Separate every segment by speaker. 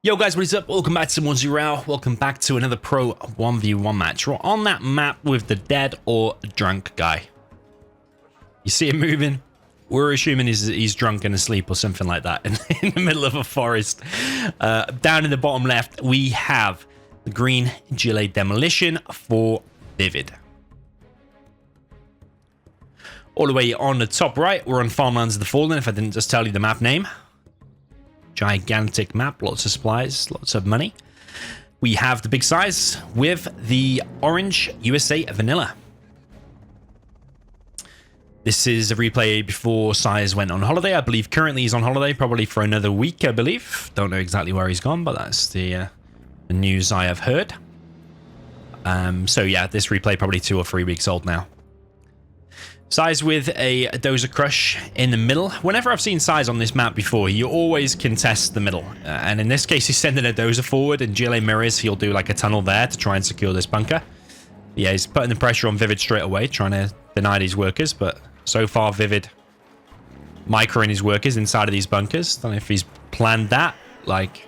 Speaker 1: Yo guys, what is up? Welcome back to More Zero. Welcome back to another Pro 1v1 match. We're on that map with the dead or drunk guy. You see him moving? We're assuming he's drunk and asleep or something like that in the middle of a forest. Down in the bottom left, we have the green gilet Demolition for ViViD. All the way on the top right, we're on Farmlands of the Fallen, if I didn't just tell you the map name. Gigantic map, lots of supplies, lots of money. We have the big size with the orange USA vanilla. This is a replay before SiZe went on holiday. I believe currently he's on holiday, probably for another week, I believe. Don't know exactly where he's gone, but that's the news I have heard. So yeah, this replay probably 2 or 3 weeks old now. SiZe with a Dozer Crush in the middle. Whenever I've seen SiZe on this map before, he always contests the middle. And in this case, he's sending a Dozer forward, and gilet mirrors, he'll do like a tunnel there to try and secure this bunker. Yeah, he's putting the pressure on ViViD straight away, trying to deny these workers, but so far ViViD microing his workers inside of these bunkers. Don't know if he's planned that, like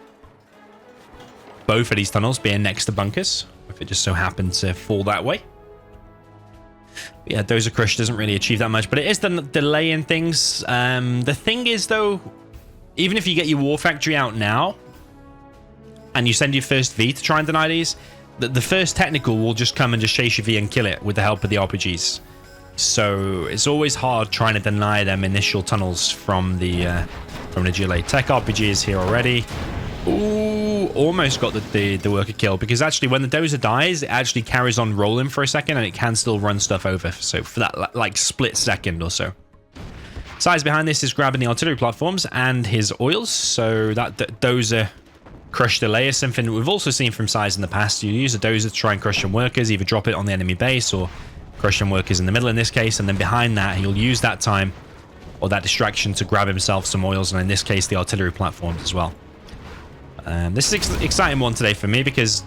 Speaker 1: both of these tunnels being next to bunkers, if it just so happens to fall that way. Yeah, Dozer Crush doesn't really achieve that much, but it is the delay in things. The thing is, though, even if you get your War Factory out now and you send your first V to try and deny these, the first technical will just come and just chase your V and kill it with the help of the RPGs. So it's always hard trying to deny them initial tunnels from the gilet. Tech RPG is here already. Ooh, almost got the worker kill, because actually when the Dozer dies, it actually carries on rolling for a second and it can still run stuff over. So for that like split second or so. SiZe behind this is grabbing the artillery platforms and his oils. So that Dozer Crush delay is something that we've also seen from SiZe in the past. You use a Dozer to try and crush some workers, either drop it on the enemy base or crush some workers in the middle in this case. And then behind that, he'll use that time or that distraction to grab himself some oils, and in this case, the artillery platforms as well. This is an exciting one today for me because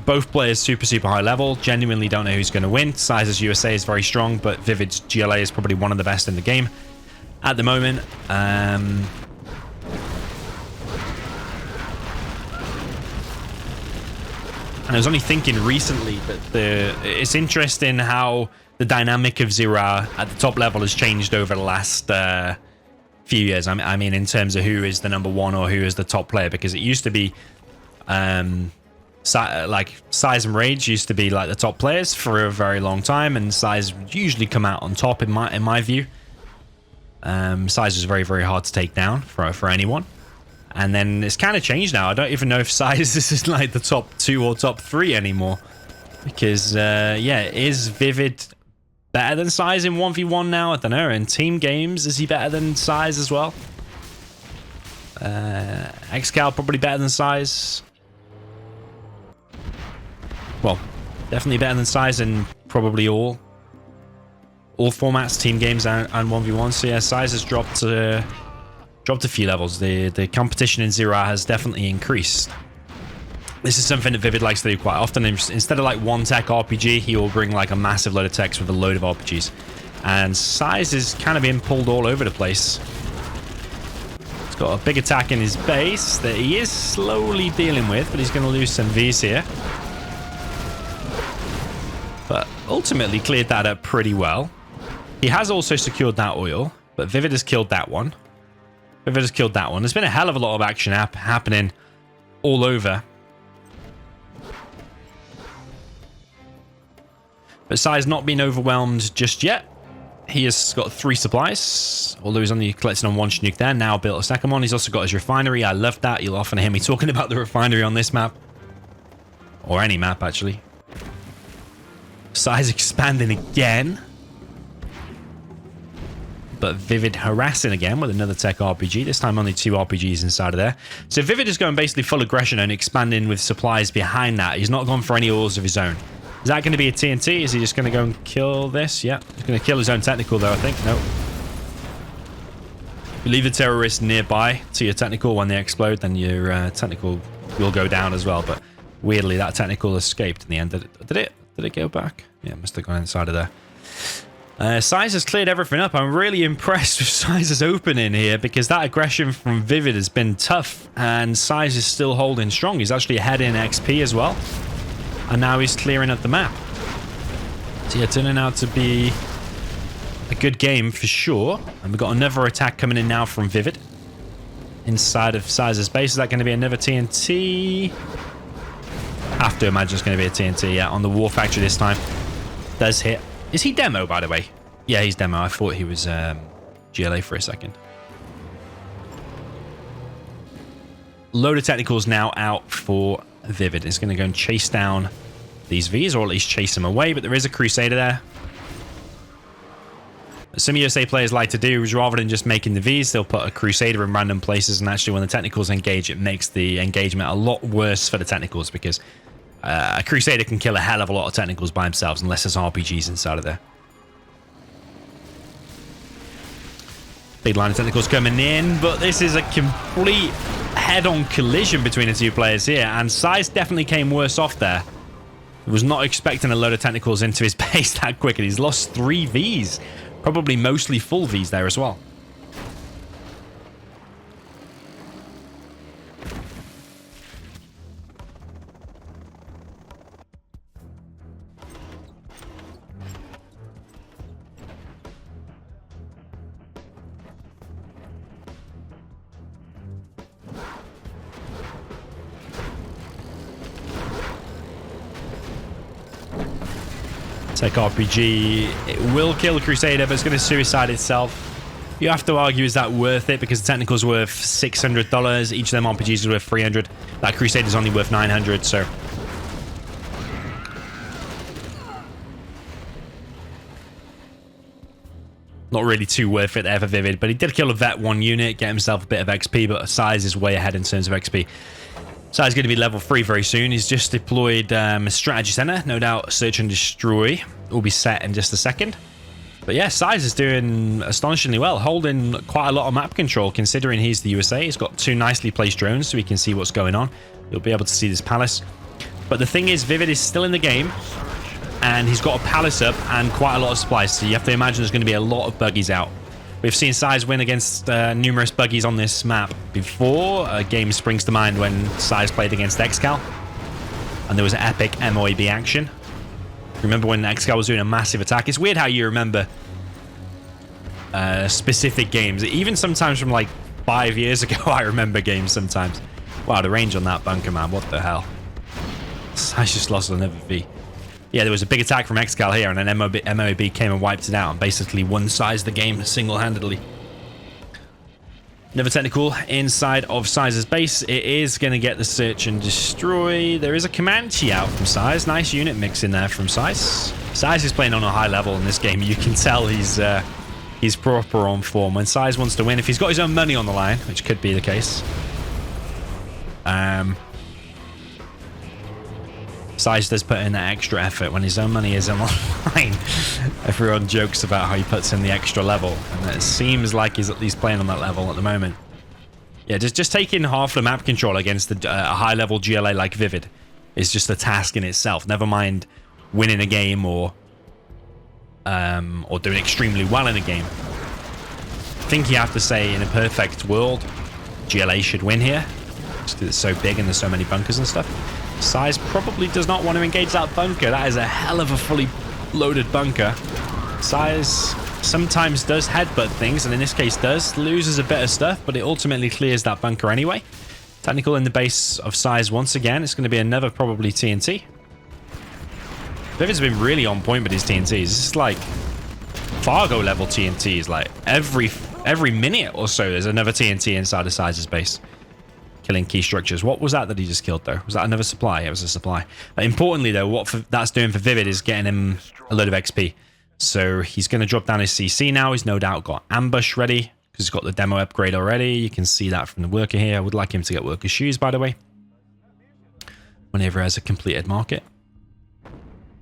Speaker 1: both players super high level. Genuinely don't know who's going to win. SiZe's USA is very strong, but ViViD's GLA is probably one of the best in the game at the moment. And I was only thinking recently that it's interesting how the dynamic of Zira at the top level has changed over the last few years. I mean, in terms of who is the number one or who is the top player, because it used to be like SiZe and Rage used to be like the top players for a very long time, and SiZe would usually come out on top in my view. SiZe was very hard to take down for anyone, and then it's kind of changed now. I don't even know if SiZe is like the top 2 or top 3 anymore, because yeah, is ViViD better than SiZe in 1v1 now? I don't know. In team games, is he better than SiZe as well? XCal probably better than SiZe. Well, definitely better than SiZe in probably all formats, team games and 1v1. So yeah, SiZe has dropped a few levels. The competition in Zira has definitely increased. This is something that ViViD likes to do quite often. Instead of like one tech RPG, he will bring like a massive load of techs with a load of RPGs. And SiZe is kind of being pulled all over the place. He's got a big attack in his base that he is slowly dealing with, but he's going to lose some Vs here. But ultimately cleared that up pretty well. He has also secured that oil, but ViViD has killed that one. ViViD has killed that one. There's been a hell of a lot of action happening all over. But SiZe not being overwhelmed just yet. He has got 3 supplies, although he's only collected on 1 Chinook there. Now built a second one. He's also got his refinery. I love that. You'll often hear me talking about the refinery on this map. Or any map, actually. SiZe expanding again. But ViViD harassing again with another tech RPG. This time only 2 RPGs inside of there. So ViViD is going basically full aggression and expanding with supplies behind that. He's not gone for any oils of his own. Is that going to be a TNT? Is he just going to go and kill this? Yeah. He's going to kill his own technical, though, I think. Nope. You leave the terrorists nearby to your technical when they explode, then your technical will go down as well. But weirdly, that technical escaped in the end. Did it go back? Yeah, it must have gone inside of there. SiZe has cleared everything up. I'm really impressed with SiZe's opening here because that aggression from ViViD has been tough and SiZe is still holding strong. He's actually ahead in XP as well. And now he's clearing up the map. So yeah, turning out to be a good game for sure. And we've got another attack coming in now from ViViD. Inside of SiZe's base. Is that going to be another TNT? I have to imagine it's going to be a TNT, yeah, on the War Factory this time. Does hit. Is he demo, by the way? Yeah, he's demo. I thought he was GLA for a second. Load of technicals now out for ViViD. It's going to go and chase down these Vs, or at least chase them away, but there is a Crusader there. Some USA players like to do is rather than just making the Vs, they'll put a Crusader in random places, and actually when the technicals engage, it makes the engagement a lot worse for the technicals because a Crusader can kill a hell of a lot of technicals by themselves unless there's RPGs inside of there. Big line of technicals coming in, but this is a complete head-on collision between the two players here, and SiZe definitely came worse off there. He was not expecting a load of technicals into his base that quick, and he's lost 3 Vs. Probably mostly full Vs there as well. Tech RPG, it will kill Crusader, but it's going to suicide itself. You have to argue, is that worth it? Because the technical's worth $600. Each of them RPGs is worth $300. That Crusader's only worth $900, so... not really too worth it there for ViViD, but he did kill a Vet 1 unit, get himself a bit of XP, but SiZe is way ahead in terms of XP. SiZe is going to be level 3 very soon. He's just deployed a strategy center. No doubt search and destroy will be set in just a second. But yeah, SiZe is doing astonishingly well, holding quite a lot of map control considering he's the USA. He's got 2 nicely placed drones so he can see what's going on. You'll be able to see this palace. But the thing is, ViViD is still in the game and he's got a palace up and quite a lot of supplies. So you have to imagine there's going to be a lot of buggies out. We've seen SiZe win against numerous buggies on this map before. A game springs to mind when SiZe played against Excal, and there was an epic MOAB action. Remember when Excal was doing a massive attack? It's weird how you remember specific games. Even sometimes from like 5 years ago, I remember games sometimes. Wow, the range on that bunker, man. What the hell? SiZe just lost another V. Yeah, there was a big attack from Excal here, and then MOAB came and wiped it out and basically won SiZe the game single-handedly. Another technical inside of SiZe's base. It is going to get the search and destroy. There is a Comanche out from SiZe. Nice unit mix in there from SiZe. SiZe is playing on a high level in this game. You can tell he's proper on form. When SiZe wants to win, if he's got his own money on the line, which could be the case, SiZe does put in that extra effort when his own money is on the line. Everyone jokes about how he puts in the extra level, and it seems like he's at least playing on that level at the moment. Yeah, just taking half the map control against a high-level GLA like ViViD is just a task in itself. Never mind winning a game or doing extremely well in a game. I think you have to say, in a perfect world, GLA should win here, just because it's so big and there's so many bunkers and stuff. SiZe probably does not want to engage that bunker. That is a hell of a fully loaded bunker. SiZe sometimes does headbutt things, and in this case does. Loses a bit of stuff, but it ultimately clears that bunker anyway. Technical in the base of SiZe once again. It's going to be another probably TNT. ViViD's been really on point with his TNTs. This is like Fargo level TNTs. Like every minute or so there's another TNT inside of SiZe's base. Killing key structures. What was that he just killed, though? Was that another supply? It was a supply. But importantly, though, what that's doing for ViViD is getting him a load of XP. So he's going to drop down his CC now. He's no doubt got ambush ready because he's got the demo upgrade already. You can see that from the worker here. I would like him to get worker shoes, by the way, whenever he has a completed market.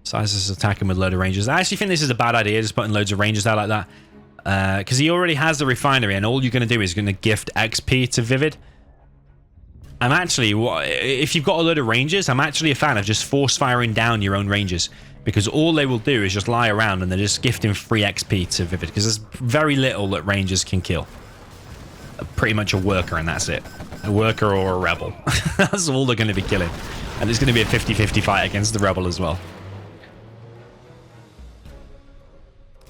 Speaker 1: SiZe is attacking with a load of rangers. I actually think this is a bad idea, just putting loads of rangers out like that. Because he already has the refinery, and all you're going to do is going to gift XP to ViViD. I'm actually, if you've got a load of rangers, I'm actually a fan of just force firing down your own rangers. because all they will do is just lie around and they're just gifting free XP to ViViD, because there's very little that Rangers can kill. Pretty much a worker, and that's it. A worker or a rebel. That's all they're going to be killing. And it's going to be a 50-50 fight against the rebel as well.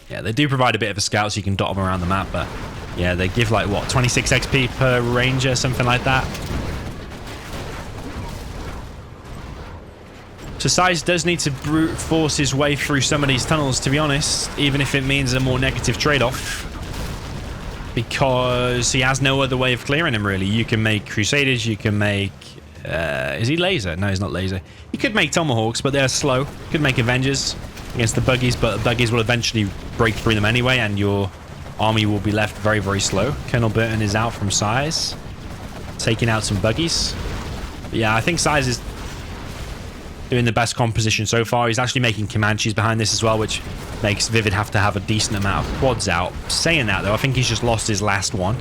Speaker 1: Yeah, they do provide a bit of a scout so you can dot them around the map, but yeah, they give like, what, 26 XP per ranger, something like that. So SiZe does need to brute force his way through some of these tunnels, to be honest, even if it means a more negative trade-off. Because he has no other way of clearing him, really. You can make Crusaders, you can make... is he laser? No, he's not laser. You could make Tomahawks, but they're slow. You could make Avengers against the buggies, but the buggies will eventually break through them anyway, and your army will be left very, very slow. Colonel Burton is out from SiZe, taking out some buggies. But yeah, I think SiZe is doing the best composition so far. He's actually making Comanches behind this as well, which makes ViViD have to have a decent amount of quads out. Saying that, though, I think he's just lost his last one.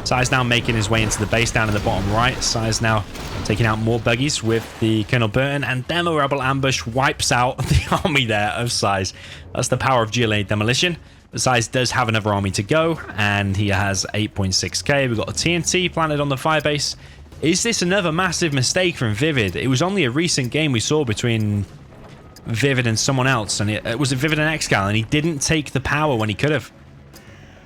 Speaker 1: SiZe now making his way into the base down in the bottom right. SiZe now taking out more buggies with the Colonel Burton, and Demo Rebel Ambush wipes out the army there of SiZe. That's the power of GLA Demolition. But SiZe does have another army to go, and he has 8.6k. We've got a TNT planted on the firebase. Is this another massive mistake from ViViD? It was only a recent game we saw between ViViD and someone else, and it was ViViD and Excal, and he didn't take the power when he could have.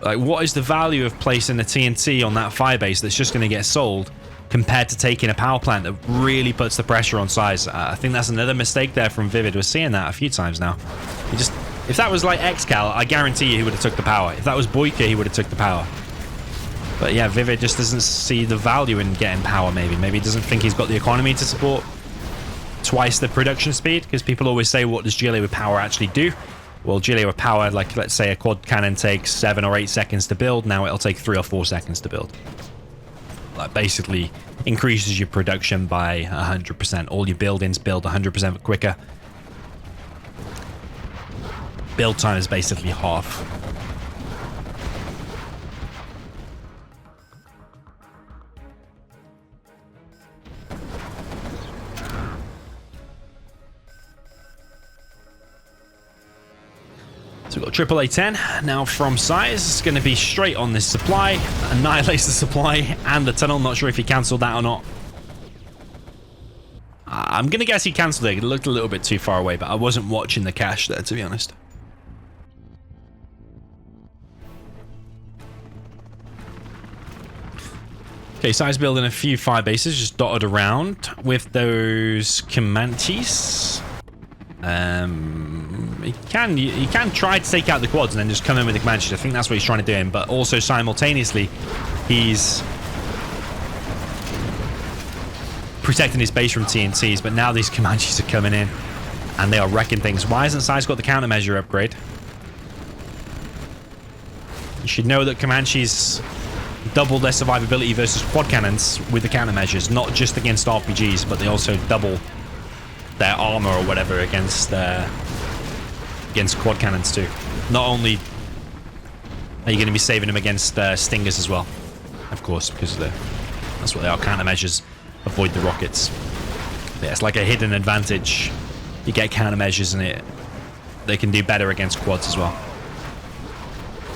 Speaker 1: Like, what is the value of placing a TNT on that firebase that's just going to get sold compared to taking a power plant that really puts the pressure on SiZe? I think that's another mistake there from ViViD. We're seeing that a few times now. If that was like Excal, I guarantee you he would have took the power. If that was Boyka, he would have took the power. But yeah, ViViD just doesn't see the value in getting power, maybe. Maybe he doesn't think he's got the economy to support twice the production speed, because people always say, what does GLA with power actually do? Well, GLA with power, like, let's say a quad cannon takes 7 or 8 seconds to build. Now it'll take 3 or 4 seconds to build. Like, basically increases your production by 100%. All your buildings build 100% quicker. Build time is basically half. So we've got triple A10 now from SiZe. It's going to be straight on this supply, annihilates the supply and the tunnel. Not sure if he cancelled that or not. I'm going to guess he cancelled it. It looked a little bit too far away, but I wasn't watching the cache there, to be honest. Okay, SiZe building a few fire bases just dotted around with those Comanches. He can try to take out the quads and then just come in with the Comanches. I think that's what he's trying to do, but also simultaneously he's protecting his base from TNTs. But now these Comanches are coming in and they are wrecking things. Why hasn't SiZe got the countermeasure upgrade? You should know that Comanches double their survivability versus quad cannons with the countermeasures, not just against RPGs, but they also double their armor or whatever against quad cannons too. Not only are you going to be saving them against stingers as well, of course, because that's what they are. Countermeasures avoid the rockets. But yeah, it's like a hidden advantage. You get countermeasures and they can do better against quads as well.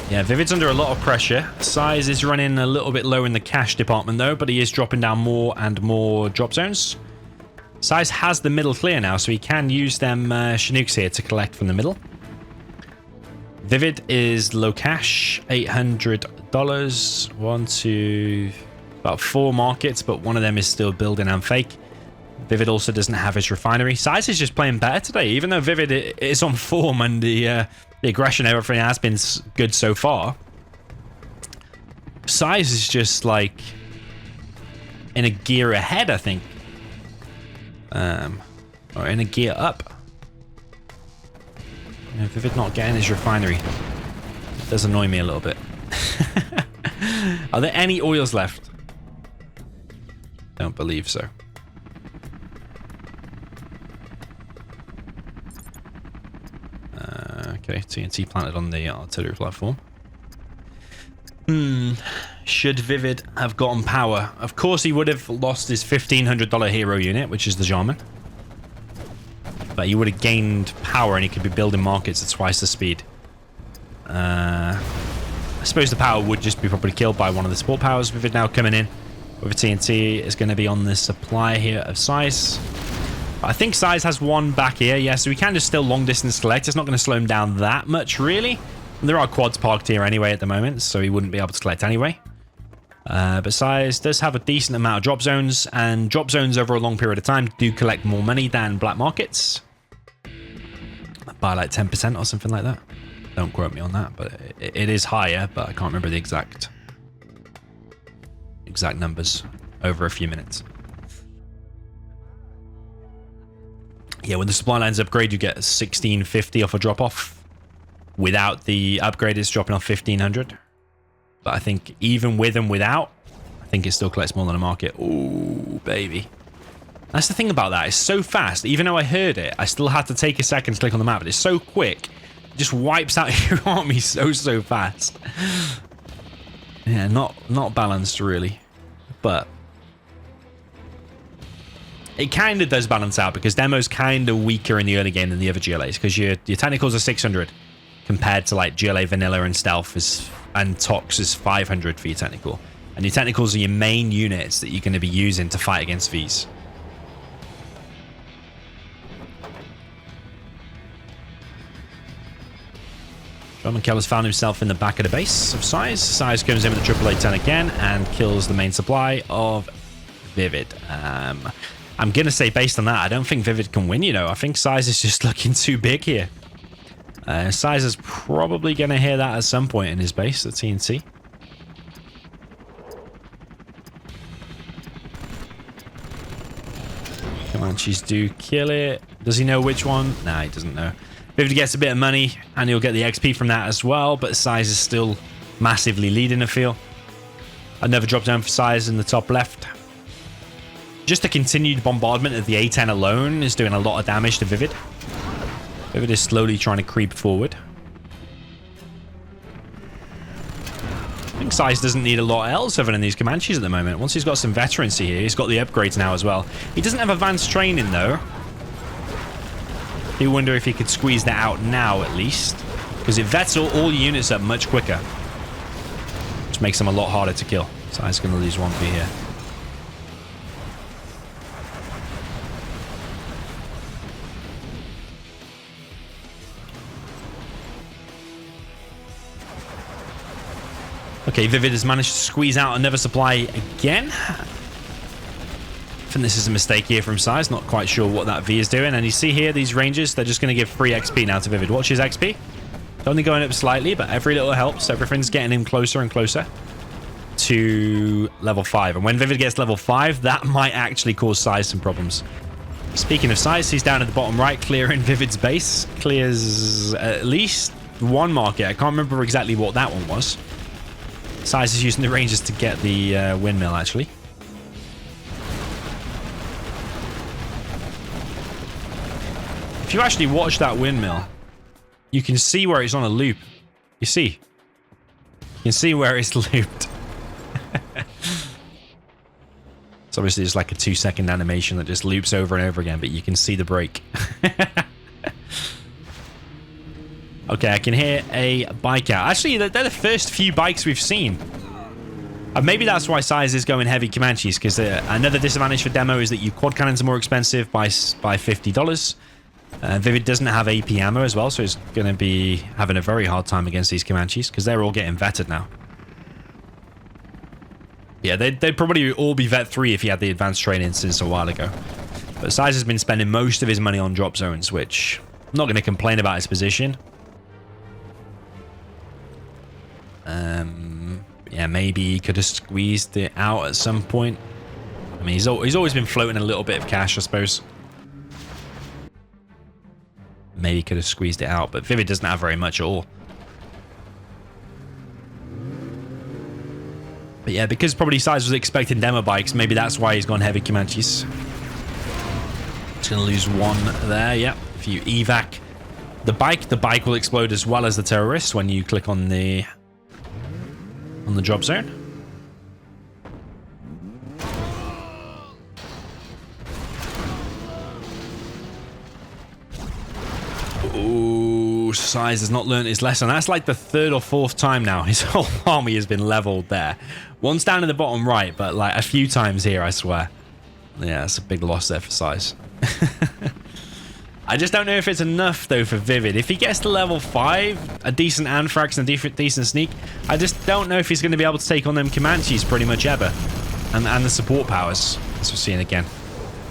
Speaker 1: Yeah, ViViD's under a lot of pressure. SiZe is running a little bit low in the cash department though, but he is dropping down more and more drop zones. SiZe has the middle clear now, so he can use them Chinooks here to collect from the middle. ViViD is low cash, $800. One, two, about 4 markets, but one of them is still building and fake. ViViD also doesn't have his refinery. SiZe is just playing better today, even though ViViD is on form and the aggression and everything has been good so far. SiZe is just like in a gear ahead, I think. Or in a gear up. You know, ViViD not getting his refinery. It does annoy me a little bit. Are there any oils left? Don't believe so. Okay, TNT planted on the artillery platform. Should ViViD have gotten power? Of course he would have lost his $1,500 hero unit, which is the Jarman. but he would have gained power and he could be building markets at twice the speed. I suppose the power would just be probably killed by one of the support powers. With it now coming in with a TNT, is going to be on the supply here of SiZe. I think SiZe has one back here. Yeah, so we can just still long distance collect. It's not going to slow him down that much, really. And there are quads parked here anyway at the moment, so he wouldn't be able to collect anyway. But SiZe does have a decent amount of drop zones, and drop zones over a long period of time do collect more money than black markets. By like 10% or something like that. Don't quote me on that, but it is higher, but I can't remember the exact numbers over a few minutes. Yeah, when the supply lines upgrade, you get 1650 off a drop off. Without the upgrade, it's dropping off 1500. But I think even with and without, I think it still collects more than a market. Ooh, baby. That's the thing about that. It's so fast. Even though I heard it, I still had to take a second to click on the map. But it's so quick. It just wipes out your army so fast. Yeah, not balanced really. But it kind of does balance out because Demo's kind of weaker in the early game than the other GLAs. Because your technicals are 600 compared to like GLA Vanilla and Stealth and Tox is 500 for your technical. And your technicals are your main units that you're going to be using to fight against these. John McKellar's found himself in the back of the base of SiZe. SiZe comes in with the AAA-10 again and kills the main supply of ViViD. I'm going to say based on that, I don't think ViViD can win, you know. I think SiZe is just looking too big here. SiZe is probably going to hear that at some point in his base, the TNT. Comanches do kill it. Does he know which one? Nah, he doesn't know. ViViD gets a bit of money, and he'll get the XP from that as well, but SiZe is still massively leading the field. Another drop down for SiZe in the top left. Just the continued bombardment of the A10 alone is doing a lot of damage to ViViD. ViViD is slowly trying to creep forward. I think SiZe doesn't need a lot else other than these Comanches at the moment. Once he's got some veterancy here, he's got the upgrades now as well. He doesn't have advanced training though. You wonder if he could squeeze that out now at least. Because it vets all units up much quicker. Which makes them a lot harder to kill. SiZe's going to lose 1p here. Okay, ViViD has managed to squeeze out another supply again. I think this is a mistake here from SiZe. Not quite sure what that V is doing. And you see here, these ranges, they're just going to give free XP now to ViViD. Watch his XP. It's only going up slightly, but every little helps. Everything's getting him closer and closer to level 5. And when ViViD gets level 5, that might actually cause SiZe some problems. Speaking of SiZe, he's down at the bottom right, clearing ViViD's base. Clears at least one market. I can't remember exactly what that one was. SiZe is using the ranges to get the windmill, actually. If you actually watch that windmill, you can see where it's on a loop. You see? You can see where it's looped. It's obviously just like a 2-second animation that just loops over and over again, but you can see the break. Okay, I can hear a bike out. Actually, they're the first few bikes we've seen. Maybe that's why SiZe is going heavy Comanches, because another disadvantage for Demo is that your quad cannons are more expensive by $50. ViViD doesn't have AP ammo as well, so it's going to be having a very hard time against these Comanches, because they're all getting vetted now. Yeah, they'd probably all be vet 3 if he had the advanced training since a while ago. But SiZe has been spending most of his money on drop zones, which I'm not going to complain about his position. Yeah, maybe he could have squeezed it out at some point. I mean, he's always been floating a little bit of cash, I suppose. Maybe he could have squeezed it out, but ViViD doesn't have very much at all. But yeah, because probably SiZe was expecting demo bikes, maybe that's why he's gone heavy Comanches. He's going to lose 1 there, yep. If you evac the bike will explode as well as the terrorist when you click on the drop zone. SiZe has not learned his lesson. That's like the 3rd or 4th time now his whole army has been leveled there. Once down in the bottom right, but like a few times here, I swear. Yeah, that's a big loss there for SiZe. I just don't know if it's enough, though, for ViViD. If he gets to level 5, a decent Anthrax and a decent Sneak, I just don't know if he's going to be able to take on them Comanches pretty much ever. And the support powers, as we're seeing again.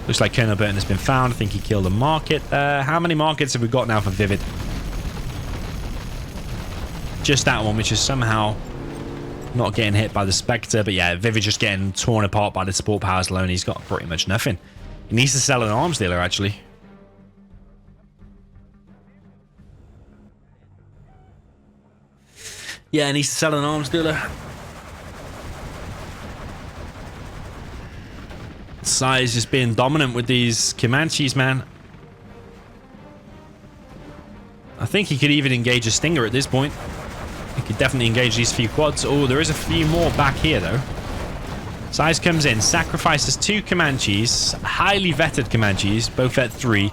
Speaker 1: Looks like Colonel Burton has been found. I think he killed a market there. How many markets have we got now for ViViD? Just that one, which is somehow not getting hit by the Spectre. But yeah, ViViD just getting torn apart by the support powers alone. He's got pretty much nothing. He needs to sell an arms dealer, actually. Yeah, he needs to sell an arms dealer. SiZe just being dominant with these Comanches, man. I think he could even engage a Stinger at this point. He could definitely engage these few quads. Oh, there is a few more back here, though. SiZe comes in, sacrifices 2 Comanches, highly vetted Comanches, both at 3,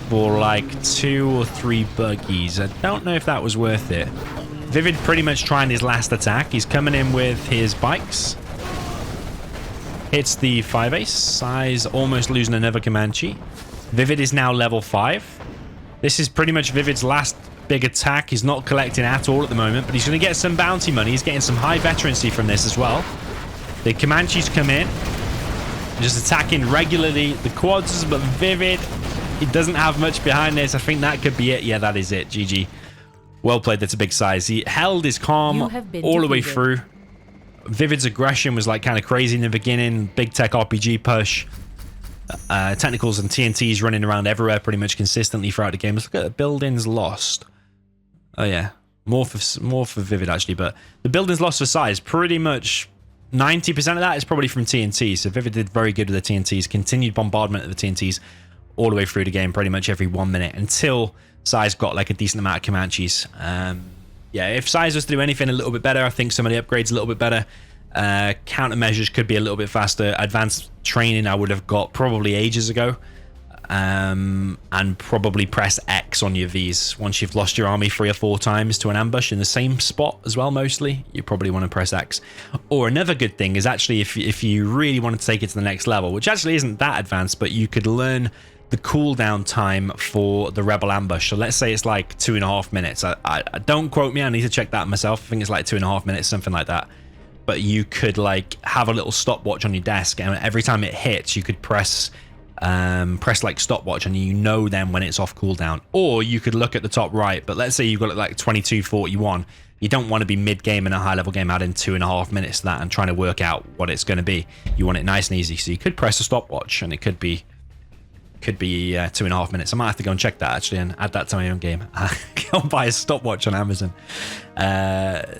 Speaker 1: for like 2 or 3 buggies. I don't know if that was worth it. ViViD pretty much trying his last attack. He's coming in with his bikes. Hits the 5 ace. SiZe almost losing another Comanche. ViViD is now level 5. This is pretty much ViVid's last big attack. He's not collecting at all at the moment, but he's going to get some bounty money. He's getting some high veterancy from this as well. The Comanches come in, just attacking regularly the quads, but ViViD, he doesn't have much behind this. I think that could be it. Yeah, that is it. GG. Well played. That's a big SiZe. He held his calm all the way through. ViVid's aggression was like kind of crazy in the beginning. Big tech RPG push. Technicals and TNTs running around everywhere pretty much consistently throughout the game. Let's look at the buildings lost. Oh yeah, more for ViViD actually, but the buildings lost for SiZe pretty much 90% of that is probably from TNT. So ViViD did very good with the TNTs. Continued bombardment of the TNTs all the way through the game, pretty much every 1 minute until SiZe got like a decent amount of Comanches. Yeah, if SiZe was to do anything a little bit better, I think some of the upgrades a little bit better. Countermeasures could be a little bit faster. Advanced training I would have got probably ages ago. And probably press X on your Vs. Once you've lost your army 3 or 4 times to an ambush in the same spot as well, mostly, you probably want to press X. Or another good thing is actually if you really want to take it to the next level, which actually isn't that advanced, but you could learn the cooldown time for the rebel ambush. So let's say it's like 2.5 minutes. I don't quote me, I need to check that myself. I think it's like 2.5 minutes, something like that. But you could like have a little stopwatch on your desk, and every time it hits, you could press like stopwatch, and you know then when it's off cooldown. Or you could look at the top right, but let's say you've got it like 22:41. You don't want to be mid-game in a high-level game adding 2.5 minutes to that and trying to work out what it's going to be. You want it nice and easy, so you could press a stopwatch, and it could be 2.5 minutes. I might have to go and check that actually and add that to my own game. Go and buy a stopwatch on Amazon.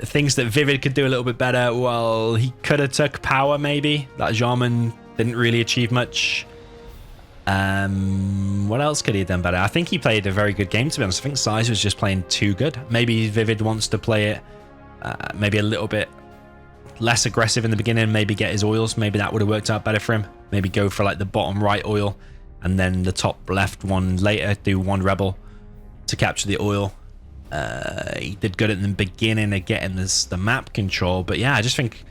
Speaker 1: Things that ViViD could do a little bit better. Well, he could have took power maybe. That Jarman didn't really achieve much. What else could he have done better? I think he played a very good game, to be honest. I think SiZe was just playing too good. Maybe ViViD wants to play it maybe a little bit less aggressive in the beginning, maybe get his oils. Maybe that would have worked out better for him. Maybe go for like the bottom right oil and then the top left one later, do 1 rebel to capture the oil. He did good at the beginning of getting the map control, but yeah, I just think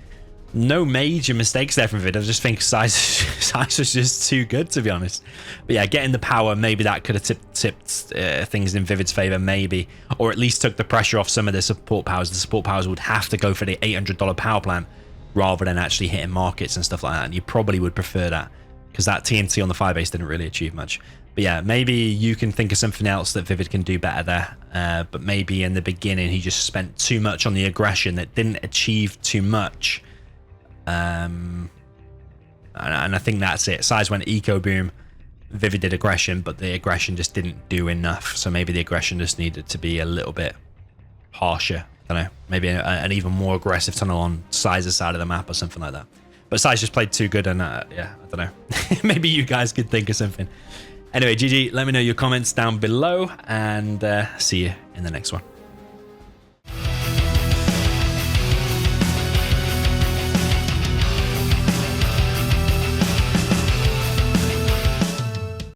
Speaker 1: no major mistakes there from ViViD. I just think SiZe was just too good, to be honest. But yeah, getting the power, maybe that could have tipped things in ViVid's favor, maybe, or at least took the pressure off some of the support powers. The support powers would have to go for the $800 power plant rather than actually hitting markets and stuff like that, and you probably would prefer that, because that TNT on the 5 base didn't really achieve much. But yeah, maybe you can think of something else that ViViD can do better there. But maybe in the beginning he just spent too much on the aggression that didn't achieve too much. And I think that's it. SiZe went eco boom, ViViD did aggression, but the aggression just didn't do enough. So maybe the aggression just needed to be a little bit harsher. I don't know, maybe an even more aggressive tunnel on SiZe's side of the map or something like that. But SiZe just played too good, and yeah, I don't know. Maybe you guys could think of something. Anyway, GG, let me know your comments down below, and see you in the next one.